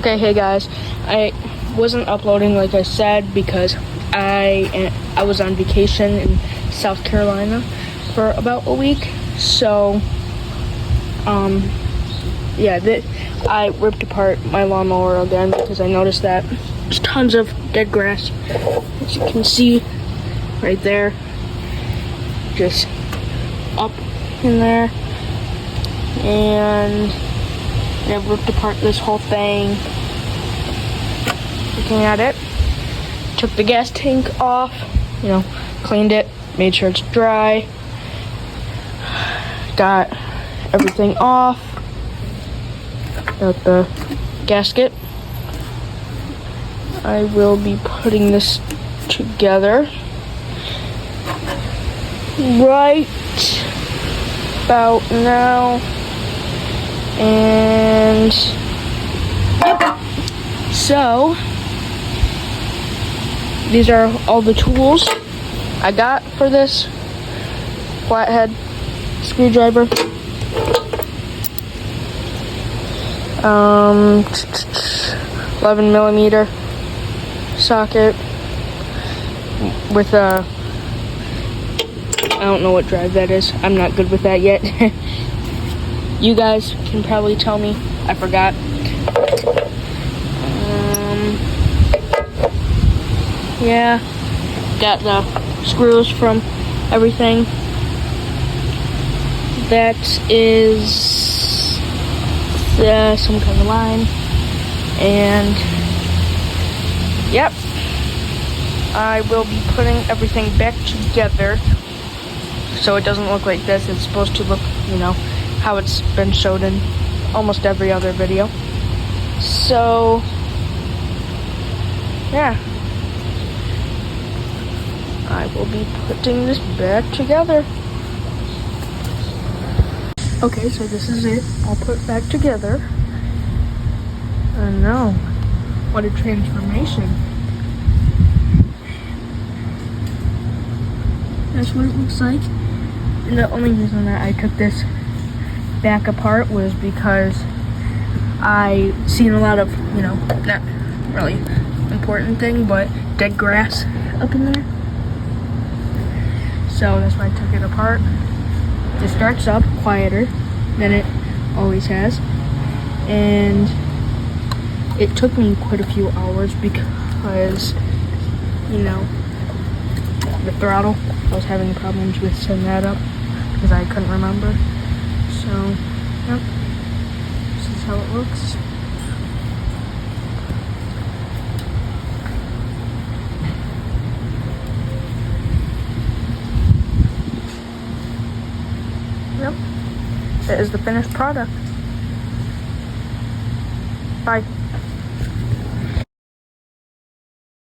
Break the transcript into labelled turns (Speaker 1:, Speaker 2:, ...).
Speaker 1: Okay, hey guys, I wasn't uploading like I said because I was on vacation in South Carolina for about a week. So yeah, I ripped apart my lawnmower again because I noticed that there's tons of dead grass, as you can see right there, just up in there. And I ripped apart this whole thing. Looking at it, took the gas tank off, cleaned it, made sure it's dry, got everything off, got the gasket. I will be putting this together right about now, and so these are all the tools I got for this: flathead screwdriver, 11mm socket with a, I don't know what drive that is. I'm not good with that yet. You guys can probably tell me. I forgot. Yeah, got the screws from everything. That is some kind of line. And yep, I will be putting everything back together so it doesn't look like this. It's supposed to look, how it's been showed in almost every other video. So yeah, I will be putting this back together. Okay, so this is it all put back together. I know, what a transformation. That's what it looks like. And the only reason that I took this back apart was because I seen a lot of, not really important thing, but dead grass up in there. So that's why I took it apart. It starts up quieter than it always has, and it took me quite a few hours because, the throttle, I was having problems with setting that up because I couldn't remember. So, yep, this is how it looks. Yep, that is the finished product. Bye.